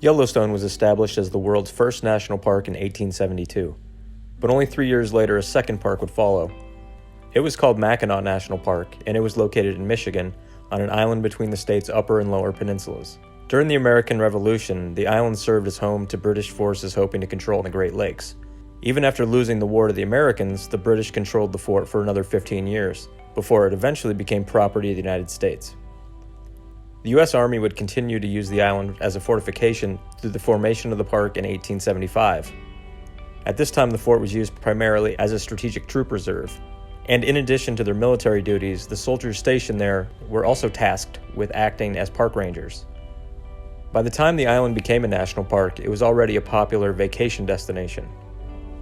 Yellowstone was established as the world's first national park in 1872, but only 3 years later a second park would follow. It was called Mackinac National Park, and it was located in Michigan, on an island between the state's upper and lower peninsulas. During the American Revolution, the island served as home to British forces hoping to control the Great Lakes. Even after losing the war to the Americans, the British controlled the fort for another 15 years, before it eventually became property of the United States. The U.S. Army would continue to use the island as a fortification through the formation of the park in 1875. At this time, the fort was used primarily as a strategic troop reserve, and in addition to their military duties, the soldiers stationed there were also tasked with acting as park rangers. By the time the island became a national park, it was already a popular vacation destination.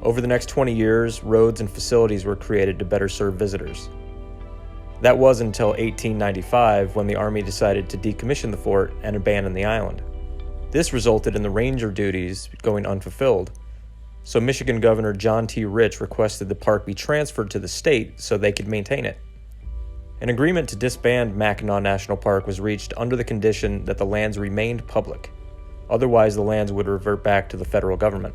Over the next 20 years, roads and facilities were created to better serve visitors. That was until 1895, when the Army decided to decommission the fort and abandon the island. This resulted in the ranger duties going unfulfilled, so Michigan Governor John T. Rich requested the park be transferred to the state so they could maintain it. An agreement to disband Mackinac National Park was reached under the condition that the lands remained public. Otherwise, the lands would revert back to the federal government.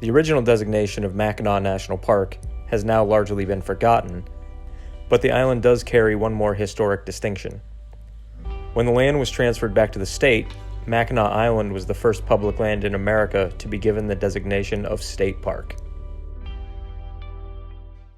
The original designation of Mackinac National Park has now largely been forgotten, but the island does carry one more historic distinction. When the land was transferred back to the state, Mackinac Island was the first public land in America to be given the designation of state park.